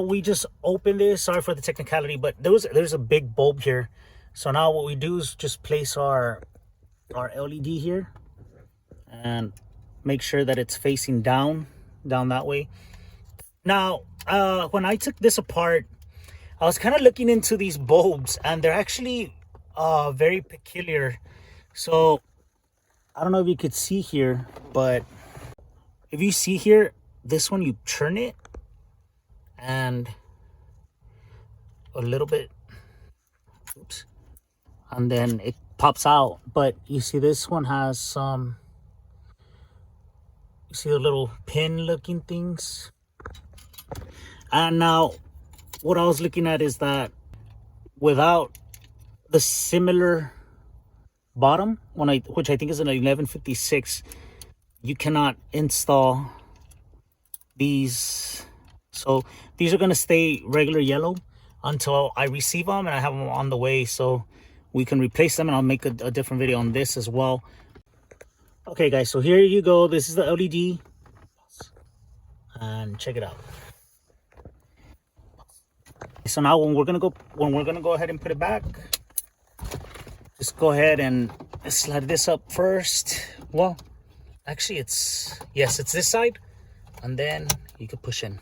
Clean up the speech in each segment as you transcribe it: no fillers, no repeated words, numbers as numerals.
now we just open this. Sorry for the technicality, but there's a big bulb here. So now what we do is just place our LED here and make sure that it's facing down that way. Now when I took this apart, I was kind of looking into these bulbs, and they're actually very peculiar. So I don't know if you could see here, but if you see here, this one, you turn it and a little bit, oops, and then it pops out. But you see this one has some, you see the little pin looking things. And now what I was looking at is that without the similar bottom, which I think is an 1156, you cannot install these. So these are going to stay regular yellow until I receive them, and I have them on the way, so we can replace them, and I'll make a different video on this as well. Okay guys, so here you go. This is the LED, and check it out. So now when we're gonna go ahead and put it back, just go ahead and slide this up first. Well, actually it's this side, and then you can push in.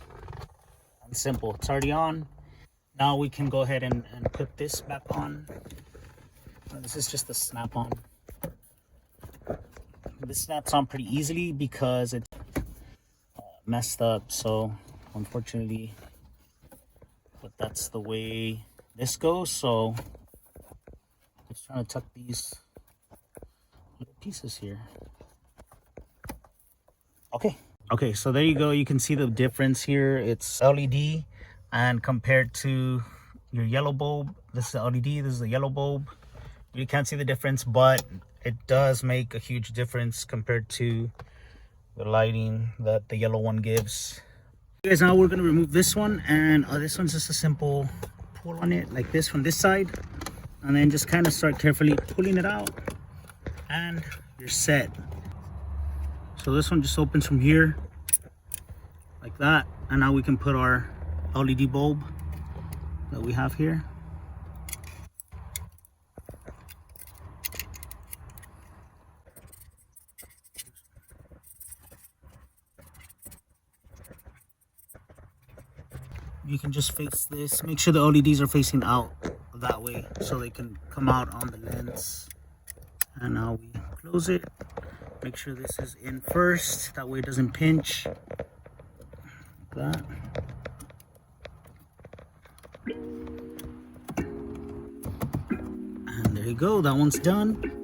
And simple, it's already on. Now we can go ahead and put this back on. This is just a snap-on. This snaps on pretty easily because it's messed up, so unfortunately, but that's the way this goes. So just trying to tuck these little pieces here. Okay, so there you go. You can see the difference here. It's LED, and compared to your yellow bulb, this is the LED, this is the yellow bulb. You can't see the difference, but it does make a huge difference compared to the lighting that the yellow one gives. Guys, now we're going to remove this one, and this one's just a simple pull on it like this from this side, and then just kind of start carefully pulling it out, and you're set. So this one just opens from here like that, and now we can put our LED bulb that we have here. You can just face this, make sure the LEDs are facing out that way so they can come out on the lens. And now we close it, make sure this is in first, that way it doesn't pinch like that. And there you go, that one's done.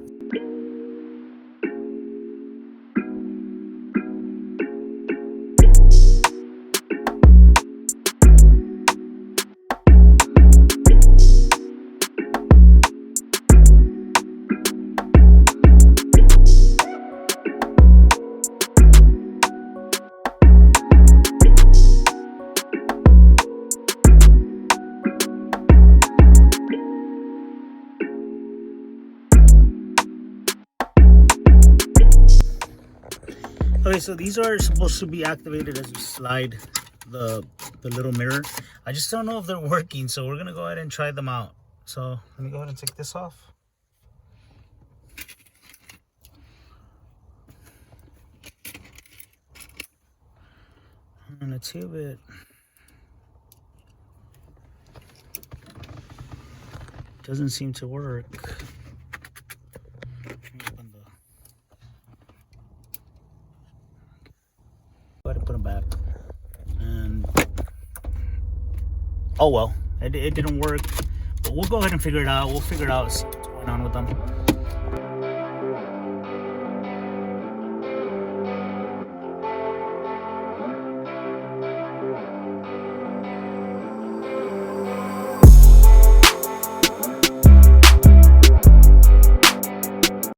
Okay, so these are supposed to be activated as you slide the little mirror. I just don't know if they're working, so we're gonna go ahead and try them out. So let me go ahead and take this off. And let's see if it doesn't seem to work. Go ahead and put them back. And oh well, it didn't work, but we'll go ahead and figure it out. We'll figure it out, see what's going on with them.